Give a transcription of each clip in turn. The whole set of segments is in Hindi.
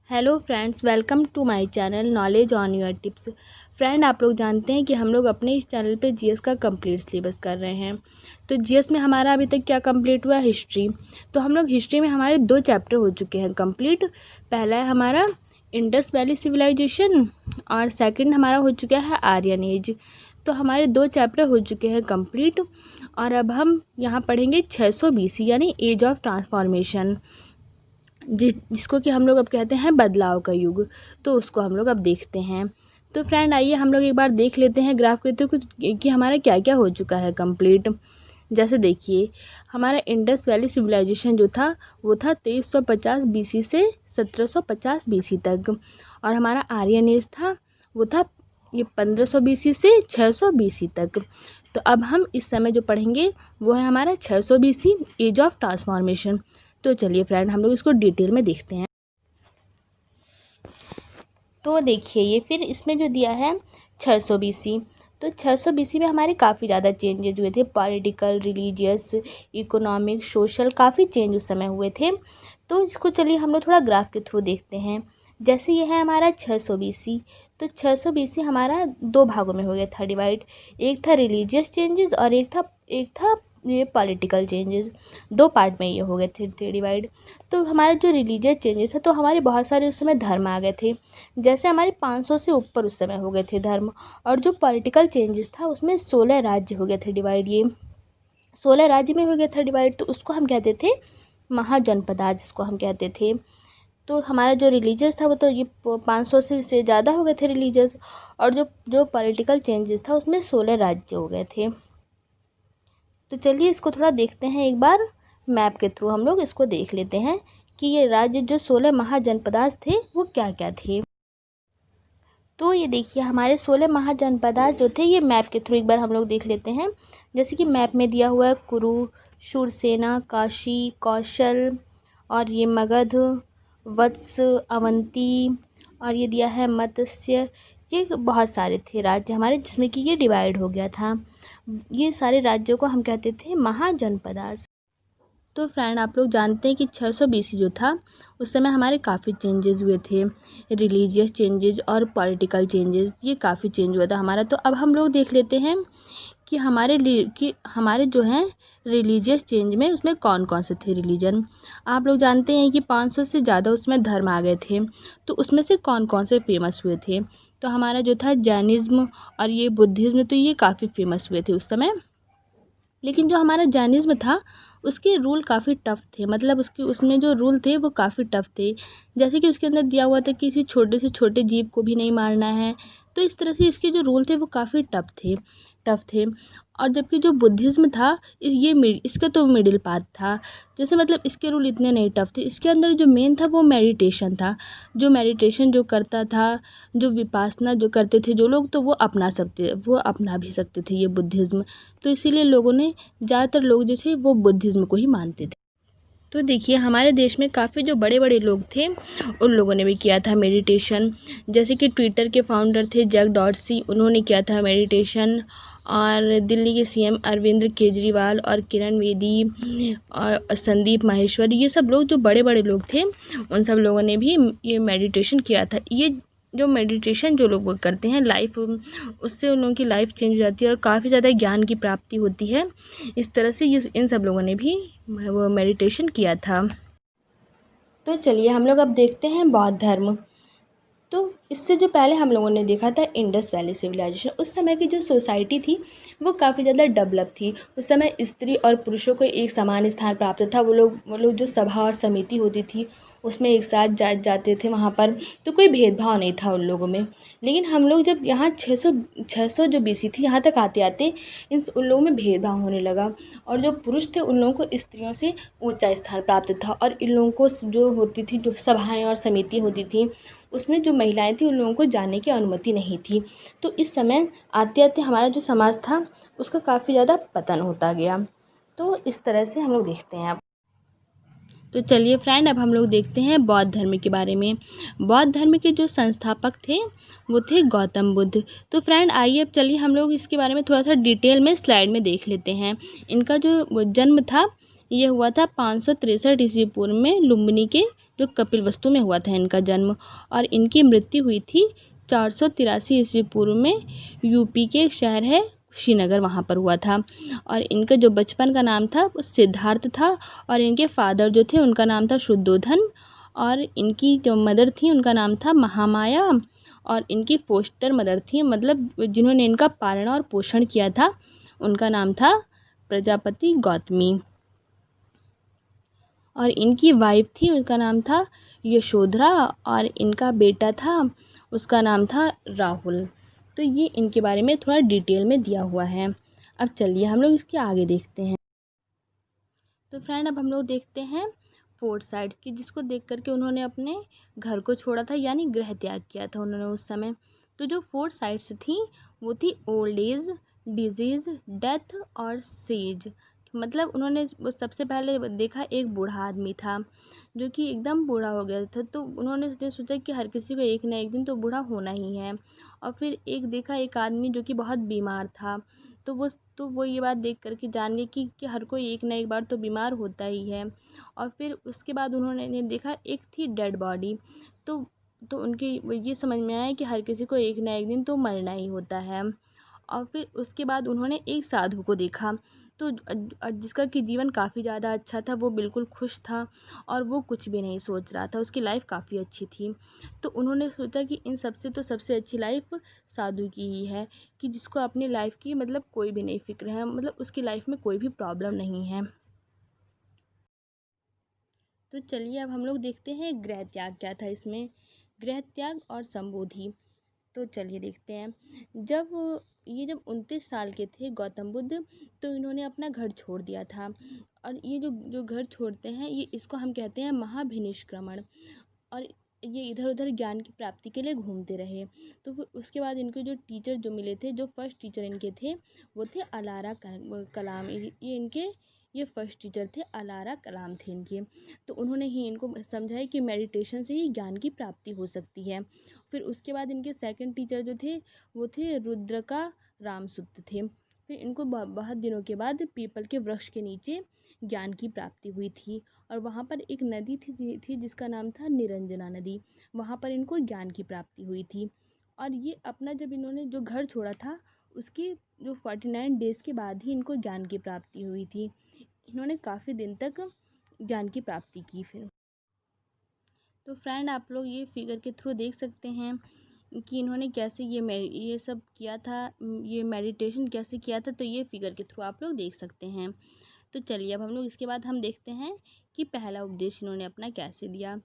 Hello friends, welcome to my channel knowledge on your tips. Friend, आप लोग जानते हैं कि हम लोग अपने इस चैनल पे जीएस का कंप्लीट सिलेबस कर रहे हैं। तो जीएस में हमारा अभी तक क्या कंप्लीट हुआ? हिस्ट्री। तो हम लोग हिस्ट्री में हमारे 2 चैप्टर हो चुके हैं कंप्लीट। पहला है हमारा इंडस वैली सिविलाइजेशन और सेकंड हमारा हो चुका है आर्यन एज। तो हमारे 2 चैप्टर हो चुके हैं कंप्लीट और अब हम यहाँ पढ़ेंगे 600 BC यानी एज ऑफ ट्रांसफॉर्मेशन, जिसको कि हम लोग अब कहते हैं बदलाव का युग। तो उसको हम लोग अब देखते हैं। तो फ्रेंड, आइए हम लोग एक बार देख लेते हैं ग्राफ के थ्रू कि हमारा क्या क्या हो चुका है कंप्लीट। जैसे देखिए, हमारा इंडस वैली सिविलाइजेशन जो था वो था 2350 BC से 1750 BC तक, और हमारा आर्यन एज था वो था ये 1500 BC से 600 BC तक। तो अब हम इस समय जो पढ़ेंगे वो है हमारा 600 BC एज ऑफ ट्रांसफॉर्मेशन। तो चलिए फ्रेंड, हम लोग इसको डिटेल में देखते हैं। तो देखिए, ये फिर इसमें जो दिया है 600 BC। तो 600 BC में हमारे काफ़ी ज़्यादा चेंजेस हुए थे, पॉलिटिकल, रिलीजियस, इकोनॉमिक, सोशल, काफ़ी चेंज उस समय हुए थे। तो इसको चलिए हम लोग थोड़ा ग्राफ के थ्रू देखते हैं। जैसे ये है हमारा 600 BC। तो 600 BC हमारा 2 भागों में हो गया था डिवाइड। एक था रिलीजियस चेंजेस और एक था ये पॉलिटिकल चेंजेस। 2 पार्ट में ये हो गए थे डिवाइड। तो हमारा जो रिलीजियस चेंजेस है, तो हमारे बहुत सारे उस समय धर्म आ गए थे। जैसे हमारे 500 से ऊपर उस समय हो गए थे धर्म। और जो पॉलिटिकल चेंजेस था उसमें 16 राज्य हो गए थे डिवाइड। ये 16 राज्य में हो गया था डिवाइड, तो उसको हम कहते थे महाजनपदा, जिसको हम कहते थे। तो हमारा जो रिलीजियस था वो तो ये 500 से ज़्यादा हो गए थे रिलीजियस, और जो जो पॉलिटिकल चेंजेस था उसमें 16 राज्य हो गए थे। तो चलिए इसको थोड़ा देखते हैं एक बार। मैप के थ्रू हम लोग इसको देख लेते हैं कि ये राज्य जो 16 महाजनपदास थे वो क्या क्या थे। तो ये देखिए, हमारे 16 महाजनपदास जो थे ये मैप के थ्रू एक बार हम लोग देख लेते हैं। जैसे कि मैप में दिया हुआ है कुरु, शूरसेना, काशी, कौशल, और ये मगध, वत्स, अवंती, और ये दिया है मत्स्य। ये बहुत सारे थे राज्य हमारे जिसमें कि ये डिवाइड हो गया था। ये सारे राज्यों को हम कहते थे महाजनपदास। तो फ्रेंड, आप लोग जानते हैं कि 600 BC जो था उस समय हमारे काफ़ी चेंजेस हुए थे, रिलीजियस चेंजेस और पॉलिटिकल चेंजेस, ये काफ़ी चेंज हुआ था हमारा। तो अब हम लोग देख लेते हैं कि हमारे जो हैं रिलीजियस चेंज में उसमें कौन कौन से थे रिलीजन। आप लोग जानते हैं कि 500 से ज़्यादा उसमें धर्म आ गए थे। तो उसमें से कौन कौन से फेमस हुए थे? तो हमारा जो था जैनिज़्म और ये बुद्धिज़्म, तो ये काफ़ी फेमस हुए थे उस समय। लेकिन जो हमारा जैनिज़्म था उसके रूल काफ़ी टफ थे, मतलब उसमें जो रूल थे वो काफ़ी टफ थे। जैसे कि उसके अंदर दिया हुआ था कि किसी छोटे से छोटे जीव को भी नहीं मारना है। तो इस तरह से इसके जो रूल थे वो काफ़ी टफ थे। और जबकि जो बुद्धिज़्म था इसका तो मिडिल पाथ था। जैसे मतलब इसके रूल इतने नहीं टफ थे। इसके अंदर जो मेन था वो मेडिटेशन था। जो मेडिटेशन जो करता था, जो विपासना जो करते थे जो लोग, तो वो अपना भी सकते थे ये बुद्धिज़्म। तो इसीलिए लोगों ने, ज़्यादातर लोग जो थे वो बुद्धिज़्म को ही मानते थे। तो देखिए, हमारे देश में काफ़ी जो बड़े बड़े लोग थे उन लोगों ने भी किया था मेडिटेशन। जैसे कि ट्विटर के फाउंडर थे जैक डॉर्सी, उन्होंने किया था मेडिटेशन। और दिल्ली के सीएम अरविंद केजरीवाल और किरण बेदी और संदीप माहेश्वरी, ये सब लोग जो बड़े बड़े लोग थे उन सब लोगों ने भी ये मेडिटेशन किया था। ये जो मेडिटेशन जो लोग वो करते हैं लाइफ, उससे उन लोगों की लाइफ चेंज हो जाती है और काफ़ी ज़्यादा ज्ञान की प्राप्ति होती है। इस तरह से इन सब लोगों ने भी वो मेडिटेशन किया था। तो चलिए हम लोग अब देखते हैं बौद्ध धर्म। तो इससे जो पहले हम लोगों ने देखा था इंडस वैली सिविलाइजेशन, उस समय की जो सोसाइटी थी वो काफ़ी ज़्यादा डेवलप थी। उस समय स्त्री और पुरुषों को एक समान स्थान प्राप्त था। वो लोग जो सभा और समिति होती थी उसमें एक साथ जाते थे वहाँ पर। तो कोई भेदभाव नहीं था उन लोगों में। लेकिन हम लोग जब यहाँ 600 जो BC थी यहाँ तक आते आते उन लोगों में भेदभाव होने लगा। और जो पुरुष थे उन लोगों को स्त्रियों से ऊंचा स्थान प्राप्त था, और इन लोगों को जो होती थी, जो सभाएं और समिति होती थी, उसमें जो महिलाएं थी उन लोगों को जाने की अनुमति नहीं थी। तो इस समय आते आते हमारा जो समाज था उसका काफ़ी ज़्यादा पतन होता गया। तो इस तरह से हम लोग देखते हैं अब। तो चलिए फ्रेंड, अब हम लोग देखते हैं बौद्ध धर्म के बारे में। बौद्ध धर्म के जो संस्थापक थे वो थे गौतम बुद्ध। तो फ्रेंड, आइए अब चलिए हम लोग इसके बारे में थोड़ा सा डिटेल में स्लाइड में देख लेते हैं। इनका जो जन्म था ये हुआ था 563 ईस्वी पूर्व में लुम्बिनी के जो कपिलवस्तु में हुआ था इनका जन्म। और इनकी मृत्यु हुई थी 483 ईस्वी पूर्व में यूपी के एक शहर है श्रीनगर, वहाँ पर हुआ था। और इनका जो बचपन का नाम था वो सिद्धार्थ था। और इनके फादर जो थे उनका नाम था शुद्धोधन। और इनकी जो मदर थी उनका नाम था महामाया। और इनकी फोस्टर मदर थी, मतलब जिन्होंने इनका पालना और पोषण किया था, उनका नाम था प्रजापति गौतमी। और इनकी वाइफ थी, उनका नाम था यशोधरा। और इनका बेटा था, उसका नाम था राहुल। तो ये इनके बारे में थोड़ा डिटेल में दिया हुआ है। अब चलिए हम लोग इसके आगे देखते हैं। तो फ्रेंड, अब हम लोग देखते हैं फोर्ट साइट्स की, जिसको देख करके उन्होंने अपने घर को छोड़ा था, यानी गृह त्याग किया था उन्होंने उस समय। तो जो फोर्ट साइट्स थी वो थी ओल्ड एज, डिजीज, डेथ और सीज। मतलब उन्होंने वो सबसे पहले देखा एक बूढ़ा आदमी था जो कि एकदम बूढ़ा हो गया था। तो उन्होंने सोचा कि हर किसी को एक ना एक दिन तो बूढ़ा होना ही है। और फिर एक देखा एक आदमी जो कि बहुत बीमार था। तो वो ये बात देख कर के जान गए कि हर कोई एक ना एक बार तो बीमार होता ही है। और फिर उसके बाद उन्होंने देखा एक थी डेड बॉडी। तो तो उनके वो ये समझ में आया कि हर किसी को एक ना एक दिन तो मरना ही होता है। और फिर उसके बाद उन्होंने एक साधु को देखा, तो जिसका कि जीवन काफ़ी ज़्यादा अच्छा था, वो बिल्कुल खुश था और वो कुछ भी नहीं सोच रहा था, उसकी लाइफ काफ़ी अच्छी थी। तो उन्होंने सोचा कि इन सबसे तो सबसे अच्छी लाइफ साधु की ही है, कि जिसको अपनी लाइफ की मतलब कोई भी नहीं फिक्र है, मतलब उसकी लाइफ में कोई भी प्रॉब्लम नहीं है। तो चलिए अब हम लोग देखते हैं गृह त्याग क्या था इसमें, गृह त्याग और संबोधि। तो चलिए देखते हैं। जब 29 साल के थे गौतम बुद्ध, तो इन्होंने अपना घर छोड़ दिया था। और ये जो जो घर छोड़ते हैं, ये इसको हम कहते हैं महाभिनिष्क्रमण। और ये इधर उधर ज्ञान की प्राप्ति के लिए घूमते रहे। तो फिर उसके बाद इनको जो टीचर जो मिले थे, जो फर्स्ट टीचर इनके थे वो थे अलारा कलाम। ये फर्स्ट टीचर थे, अलारा कलाम थे इनके। तो उन्होंने ही इनको समझाया कि मेडिटेशन से ही ज्ञान की प्राप्ति हो सकती है। फिर उसके बाद इनके सेकंड टीचर जो थे वो थे रुद्रका रामसुत थे। फिर इनको बहुत दिनों के बाद पीपल के वृक्ष के नीचे ज्ञान की प्राप्ति हुई थी। और वहाँ पर एक नदी थी जिसका नाम था निरंजना नदी। वहाँ पर इनको ज्ञान की प्राप्ति हुई थी। और ये अपना जब इन्होंने जो घर छोड़ा था, उसके जो 49 डेज़ के बाद ही इनको ज्ञान की प्राप्ति हुई थी। इन्होंने काफ़ी दिन तक ज्ञान की प्राप्ति की फिर। तो फ्रेंड, आप लोग ये फिगर के थ्रू देख सकते हैं कि इन्होंने कैसे ये सब किया था, ये मेडिटेशन कैसे किया था। तो ये फिगर के थ्रू आप लोग देख सकते हैं। तो चलिए अब हम लोग इसके बाद हम देखते हैं कि पहला उपदेश इन्होंने अपना कैसे दिया।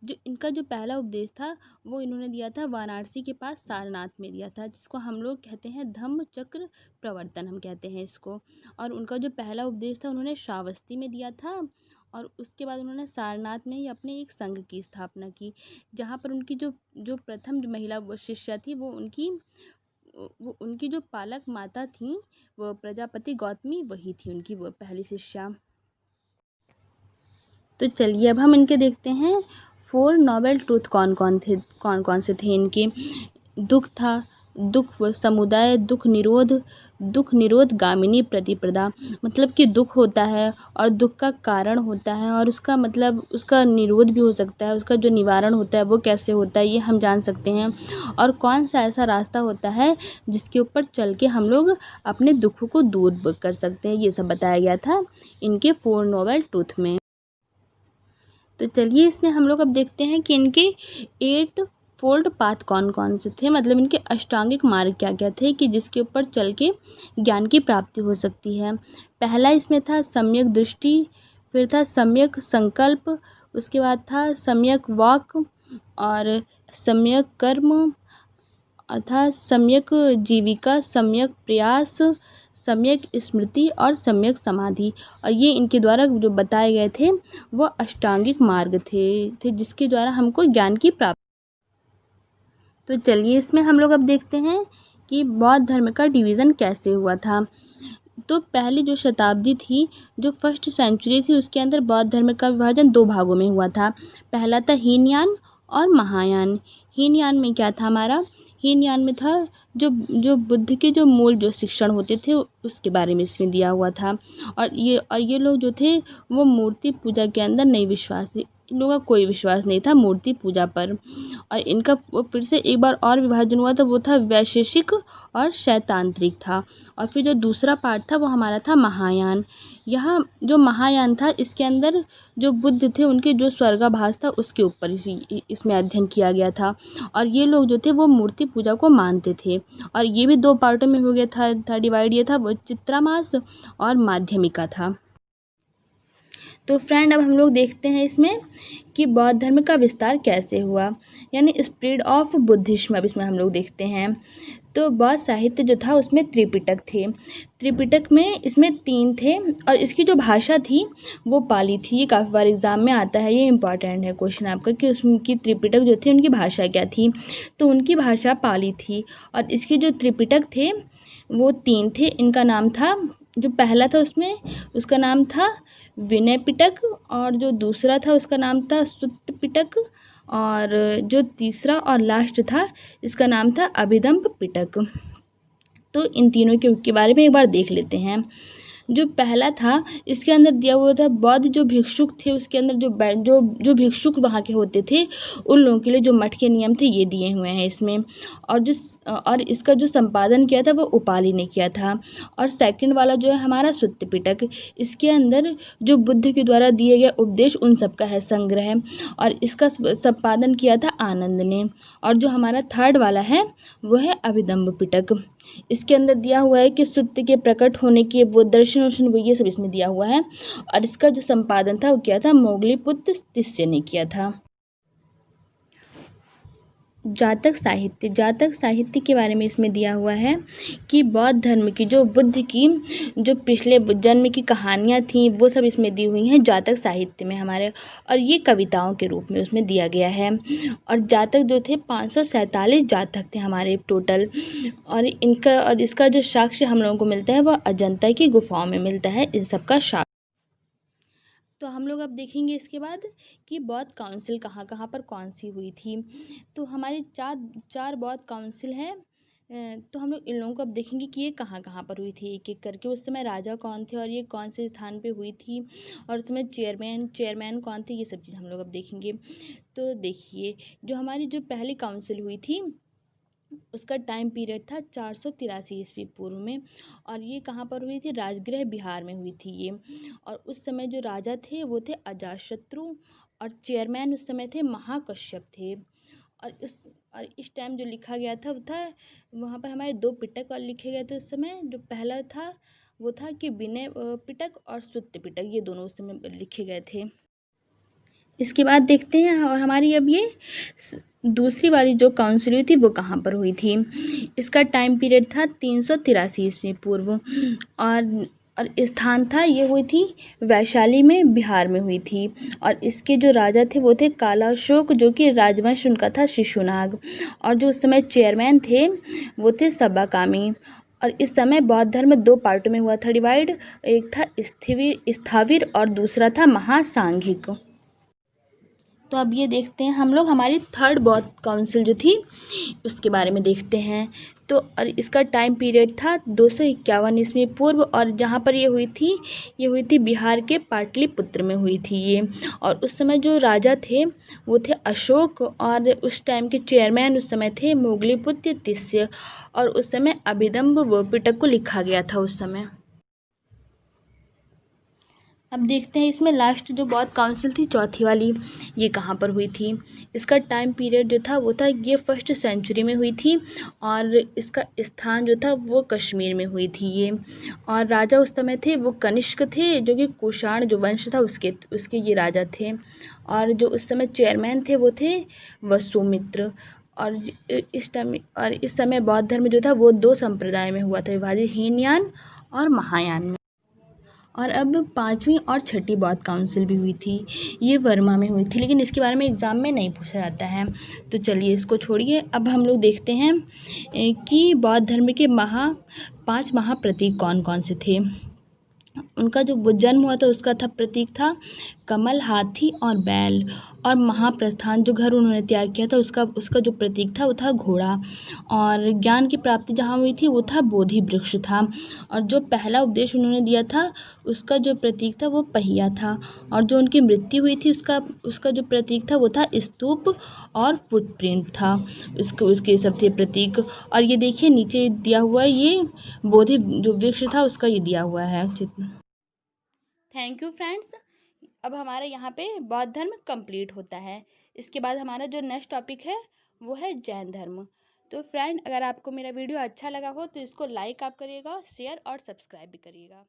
जो इनका जो पहला उपदेश था वो इन्होंने दिया था वाराणसी के पास सारनाथ में दिया था, जिसको हम लोग कहते हैं धम्म चक्र प्रवर्तन, हम कहते हैं इसको। और उनका जो पहला उपदेश था उन्होंने श्रावस्ती में दिया था। और उसके बाद उन्होंने सारनाथ में ही अपने एक संघ की स्थापना की, जहाँ पर उनकी जो जो प्रथम जो महिला शिष्या थी वो उनकी जो पालक माता थी, वो प्रजापति गौतमी, वही थी उनकी वो पहली शिष्या। तो चलिए अब हम इनके देखते हैं 4 नोबेल ट्रूथ कौन कौन से थे इनके। दुख था, दुख समुदाय, दुख निरोध गामिनी प्रतिप्रदा। मतलब कि दुख होता है और दुख का कारण होता है, और उसका मतलब उसका निरोध भी हो सकता है, उसका जो निवारण होता है वो कैसे होता है ये हम जान सकते हैं। और कौन सा ऐसा रास्ता होता है जिसके ऊपर चल के हम लोग अपने दुख को दूर कर सकते हैं, ये सब बताया गया था इनके 4 नोबेल ट्रूथ में। तो चलिए इसमें हम लोग अब देखते हैं कि इनके 8 फोल्ड पाथ कौन कौन से थे, मतलब इनके अष्टांगिक मार्ग क्या क्या थे कि जिसके ऊपर चल के ज्ञान की प्राप्ति हो सकती है। पहला इसमें था सम्यक दृष्टि, फिर था सम्यक संकल्प, उसके बाद था सम्यक वाक, और सम्यक कर्म, अर्थात सम्यक जीविका, सम्यक प्रयास, सम्यक स्मृति और सम्यक समाधि। और ये इनके द्वारा जो बताए गए थे वो अष्टांगिक मार्ग थे जिसके द्वारा हमको ज्ञान की प्राप्ति। तो चलिए इसमें हम लोग अब देखते हैं कि बौद्ध धर्म का डिवीज़न कैसे हुआ था। तो पहली जो शताब्दी थी, जो फर्स्ट सेंचुरी थी, उसके अंदर बौद्ध धर्म का विभाजन 2 भागों में हुआ था। पहला था हीनयान और महायान। हीनयान में क्या था हमारा, हीनयान में था जो जो बुद्ध के जो मूल जो शिक्षण होते थे उसके बारे में इसमें दिया हुआ था। और ये लोग जो थे वो मूर्ति पूजा के अंदर नहीं विश्वास थे, इन लोगों का कोई विश्वास नहीं था मूर्ति पूजा पर। और इनका वो फिर से एक बार और विभाजन हुआ था, वो था वैशेषिक और शैतांत्रिक था। और फिर जो दूसरा पार्ट था वो हमारा था महायान। यहाँ जो महायान था इसके अंदर जो बुद्ध थे उनके जो स्वर्गाभास था उसके ऊपर इसमें अध्ययन किया गया था। और ये लोग जो थे वो मूर्ति पूजा को मानते थे। और ये भी दो पार्टों में हो गया था डिवाइड, ये था वो चित्रामास और माध्यमिका था। तो फ्रेंड अब हम लोग देखते हैं इसमें कि बौद्ध धर्म का विस्तार कैसे हुआ, यानी स्प्रेड ऑफ बुद्धिज्म। अब इसमें हम लोग देखते हैं तो बौद्ध साहित्य जो था उसमें त्रिपिटक थे। त्रिपिटक में इसमें 3 थे और इसकी जो भाषा थी वो पाली थी। ये काफ़ी बार एग्जाम में आता है, ये इंपॉर्टेंट है क्वेश्चन आपका कि उसकी त्रिपिटक जो थे उनकी भाषा क्या थी। तो उनकी भाषा पाली थी। और इसके जो त्रिपिटक थे वो 3 थे। इनका नाम था, जो पहला था उसमें उसका नाम था विनय पिटक, और जो दूसरा था उसका नाम था सुत्त पिटक, और जो तीसरा और लास्ट था इसका नाम था अभिधम्म पिटक। तो इन तीनों के बारे में एक बार देख लेते हैं। जो पहला था इसके अंदर दिया हुआ था बौद्ध जो भिक्षुक थे उसके अंदर जो भिक्षुक वहाँ के होते थे उन लोगों के लिए जो मठ के नियम थे ये दिए हुए हैं इसमें। और इसका जो संपादन किया था वो उपाली ने किया था। और सेकंड वाला जो है हमारा सुत्त पिटक, इसके अंदर जो बुद्ध के द्वारा दिए गए उपदेश उन सब का है संग्रह, और इसका संपादन किया था आनंद ने। और जो हमारा थर्ड वाला है वो है अभिधम्म पिटक। इसके अंदर दिया हुआ है कि सत्य के प्रकट होने के वो दर्शन वो ये सब इसमें दिया हुआ है। और इसका जो संपादन था वो किया था मोगलीपुत्र तिस्य ने किया था। जातक साहित्य के बारे में इसमें दिया हुआ है कि बौद्ध धर्म की जो बुद्ध की जो पिछले जन्म की कहानियाँ थीं वो सब इसमें दी हुई हैं जातक साहित्य में हमारे। और ये कविताओं के रूप में उसमें दिया गया है। और जातक जो थे 547 जातक थे हमारे टोटल। और इसका जो साक्ष्य हम लोगों को मिलता है वह अजंता की गुफाओं में मिलता है इन सब का साक्ष्य। तो हम लोग अब देखेंगे इसके बाद कि बौद्ध काउंसिल कहाँ कहाँ पर कौन सी हुई थी। तो हमारी चार बौद्ध काउंसिल है। तो हम लोग इन लोगों को अब देखेंगे कि ये कहाँ कहाँ पर हुई थी एक एक करके। उस समय राजा कौन थे और ये कौन से स्थान पे हुई थी, और उस समय चेयरमैन कौन थे, ये सब चीज़ हम लोग अब देखेंगे। तो देखिए जो हमारी जो पहली काउंसिल हुई थी उसका टाइम पीरियड था 483 ईस्वी पूर्व में। और ये कहाँ पर हुई थी, राजगृह बिहार में हुई थी ये। और उस समय जो राजा थे वो थे अजातशत्रु, और चेयरमैन उस समय थे महाकश्यप थे। और इस टाइम जो लिखा गया था वो था वहाँ पर हमारे 2 पिटक और लिखे गए थे उस समय। जो पहला था वो था कि विनय पिटक और सुत्त पिटक, ये दोनों उस समय लिखे गए थे। इसके बाद देखते हैं और हमारी अब ये दूसरी वाली जो काउंसिल हुई थी वो कहाँ पर हुई थी। इसका टाइम पीरियड था 383 ईस्वी पूर्व। और स्थान था ये हुई थी वैशाली में बिहार में हुई थी। और इसके जो राजा थे वो थे कालाशोक, जो कि राजवंश उनका था शिशुनाग। और जो उस समय चेयरमैन थे वो थे सबाकामी। और इस समय बौद्ध धर्म 2 पार्टों में हुआ था डिवाइड, एक था स्थाविर और दूसरा था महासांघिक। तो अब ये देखते हैं हम लोग हमारी थर्ड बौद्ध काउंसिल जो थी उसके बारे में देखते हैं। तो और इसका टाइम पीरियड था 251 ईस्वी पूर्व। और जहाँ पर ये हुई थी बिहार के पाटलिपुत्र में हुई थी ये। और उस समय जो राजा थे वो थे अशोक, और उस टाइम के चेयरमैन उस समय थे मोगलीपुत्र तिस्य। और उस समय अभिधम्म पिटक को लिखा गया था उस समय। अब देखते हैं इसमें लास्ट जो बौद्ध काउंसिल थी चौथी वाली, ये कहाँ पर हुई थी। इसका टाइम पीरियड जो था वो था ये 1st सेंचुरी में हुई थी। और इसका स्थान जो था वो कश्मीर में हुई थी ये। और राजा उस समय थे वो कनिष्क थे, जो कि कुषाण जो वंश था उसके ये राजा थे। और जो उस समय चेयरमैन थे वो थे वसुमित्र। और इस समय बौद्ध धर्म जो था वो 2 संप्रदाय में हुआ था विभाजित, हीनयान और महायान में। और अब 5वीं और 6ठी बौद्ध काउंसिल भी हुई थी, ये वर्मा में हुई थी, लेकिन इसके बारे में एग्ज़ाम में नहीं पूछा जाता है। तो चलिए इसको छोड़िए, अब हम लोग देखते हैं कि बौद्ध धर्म के 5 महाप्रतीक कौन कौन से थे। उनका जो जन्म हुआ था उसका था प्रतीक था कमल, हाथी और बैल। और महाप्रस्थान जो घर उन्होंने त्याग किया था उसका उसका जो प्रतीक था वो था घोड़ा। और ज्ञान की प्राप्ति जहाँ हुई थी वो था बोधि वृक्ष था। और जो पहला उपदेश उन्होंने दिया था उसका जो प्रतीक था वो पहिया था। और जो उनकी मृत्यु हुई थी उसका उसका जो प्रतीक था वो था स्तूप और फुटप्रिंट था। उसके सब थे प्रतीक। और ये देखिए नीचे दिया हुआ है, ये बोधि जो वृक्ष था उसका ये दिया हुआ है चित्र। Thank you friends. अब हमारा यहाँ पे बौद्ध धर्म कंप्लीट होता है। इसके बाद हमारा जो नेक्स्ट टॉपिक है वो है जैन धर्म। तो फ्रेंड, अगर आपको मेरा वीडियो अच्छा लगा हो तो इसको लाइक आप करिएगा, शेयर और सब्सक्राइब भी करिएगा।